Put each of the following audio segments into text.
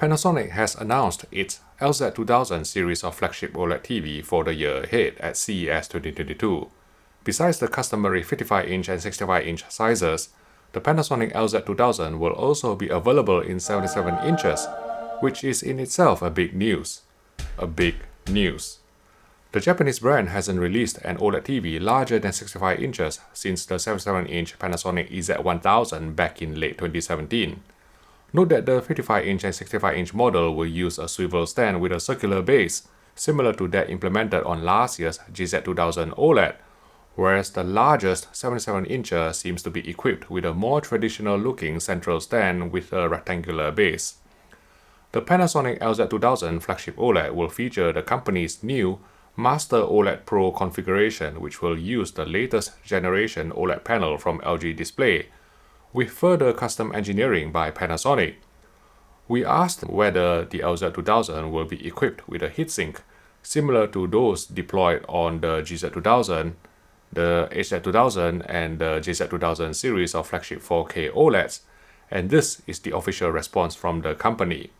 Panasonic has announced its LZ2000 series of flagship OLED TV for the year ahead at CES 2022. Besides the customary 55-inch and 65-inch sizes, the Panasonic LZ2000 will also be available in 77 inches, which is in itself a big news. The Japanese brand hasn't released an OLED TV larger than 65 inches since the 77-inch Panasonic LZ1000 back in late 2017. Note that the 55-inch and 65-inch model will use a swivel stand with a circular base, similar to that implemented on last year's GZ2000 OLED, whereas the largest 77-incher seems to be equipped with a more traditional-looking central stand with a rectangular base. The Panasonic LZ2000 flagship OLED will feature the company's new Master OLED Pro configuration, which will use the latest generation OLED panel from LG Display, with further custom engineering by Panasonic. We asked whether the LZ2000 will be equipped with a heatsink, similar to those deployed on the GZ2000, the HZ2000 and the JZ2000 series of flagship 4K OLEDs, and this is the official response from the company.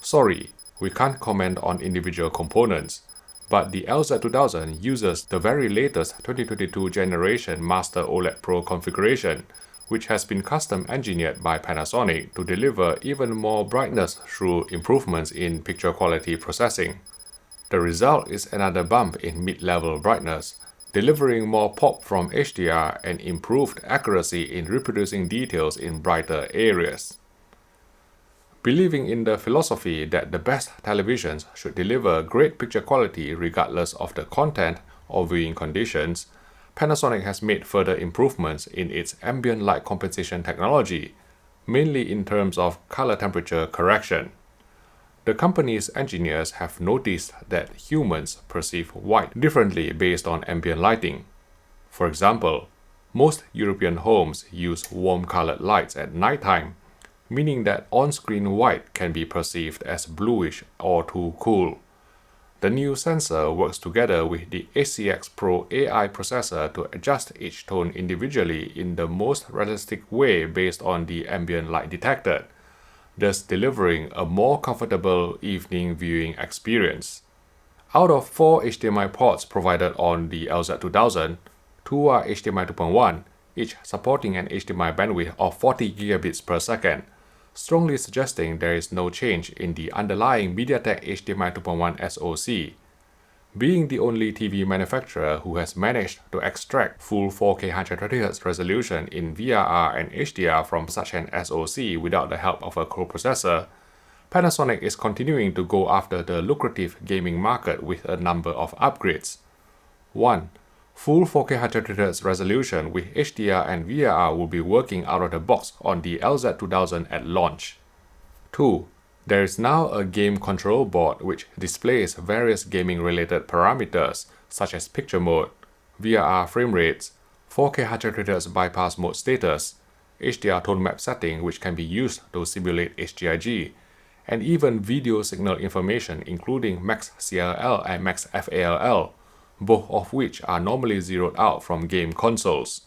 Sorry, we can't comment on individual components, but the LZ2000 uses the very latest 2022 generation Master OLED Pro configuration, which has been custom engineered by Panasonic to deliver even more brightness through improvements in picture quality processing. The result is another bump in mid-level brightness, delivering more pop from HDR and improved accuracy in reproducing details in brighter areas. Believing in the philosophy that the best televisions should deliver great picture quality regardless of the content or viewing conditions, Panasonic has made further improvements in its ambient light compensation technology, mainly in terms of color temperature correction. The company's engineers have noticed that humans perceive white differently based on ambient lighting. For example, most European homes use warm-colored lights at nighttime, meaning that on-screen white can be perceived as bluish or too cool. The new sensor works together with the HCX Pro AI processor to adjust each tone individually in the most realistic way based on the ambient light detected, thus delivering a more comfortable evening viewing experience. Out of 4 HDMI ports provided on the LZ2000, 2 are HDMI 2.1, each supporting an HDMI bandwidth of 40 gigabits per second, strongly suggesting there is no change in the underlying MediaTek HDMI 2.1 SoC. Being the only TV manufacturer who has managed to extract full 4K 120Hz resolution in VRR and HDR from such an SoC without the help of a coprocessor, Panasonic is continuing to go after the lucrative gaming market with a number of upgrades. 1. Full 4K 120Hz resolution with HDR and VRR will be working out of the box on the LZ2000 at launch. 2. There is now a game control board which displays various gaming-related parameters such as picture mode, VRR frame rates, 4K 120Hz bypass mode status, HDR tone map setting which can be used to simulate HGIG, and even video signal information including max CLL and max FALL, both of which are normally zeroed out from game consoles.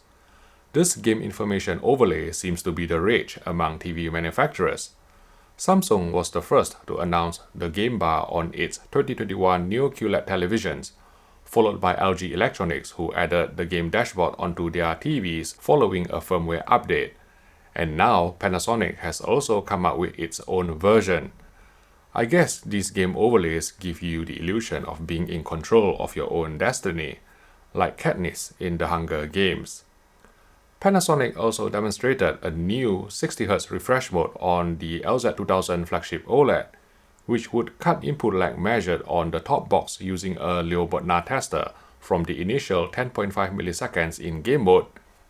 This game information overlay seems to be the rage among TV manufacturers. Samsung was the first to announce the game bar on its 2021 Neo QLED televisions, followed by LG Electronics who added the game dashboard onto their TVs following a firmware update. And now Panasonic has also come up with its own version. I guess these game overlays give you the illusion of being in control of your own destiny, like Katniss in the Hunger Games. Panasonic also demonstrated a new 60Hz refresh mode on the LZ2000 flagship OLED, which would cut input lag measured on the top box using a Leo-Bodnar tester from the initial 10.5 milliseconds in game mode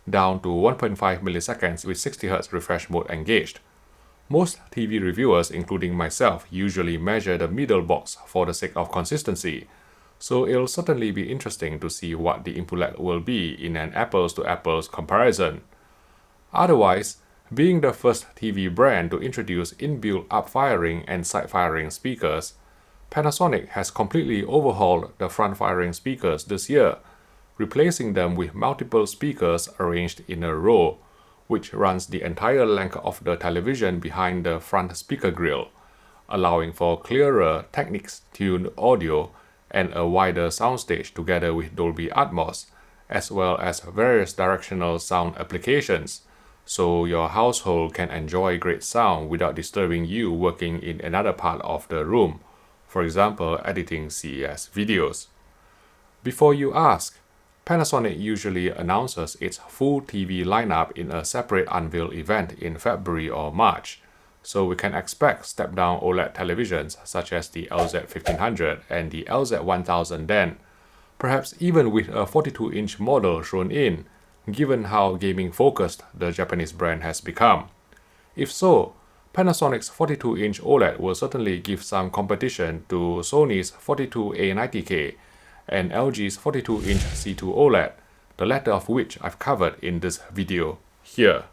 down to 1.5 milliseconds with 60Hz refresh mode engaged. Most TV reviewers, including myself, usually measure the middle box for the sake of consistency, so it'll certainly be interesting to see what the input lag will be in an apples-to-apples comparison. Otherwise, being the first TV brand to introduce inbuilt up-firing and side-firing speakers, Panasonic has completely overhauled the front-firing speakers this year, replacing them with multiple speakers arranged in a row, which runs the entire length of the television behind the front speaker grille. allowing for clearer Technics-tuned audio and a wider soundstage together with Dolby Atmos, as well as various directional sound applications, so your household can enjoy great sound without disturbing you working in another part of the room, for example, editing CES videos. Before you ask, Panasonic usually announces its full TV lineup in a separate unveil event in February or March, so we can expect step-down OLED televisions such as the LZ1500 and the LZ1000 then, perhaps even with a 42-inch model thrown in, given how gaming-focused the Japanese brand has become. If so, Panasonic's 42-inch OLED will certainly give some competition to Sony's 42A90K and LG's 42-inch C2 OLED, the latter of which I've covered in this video here.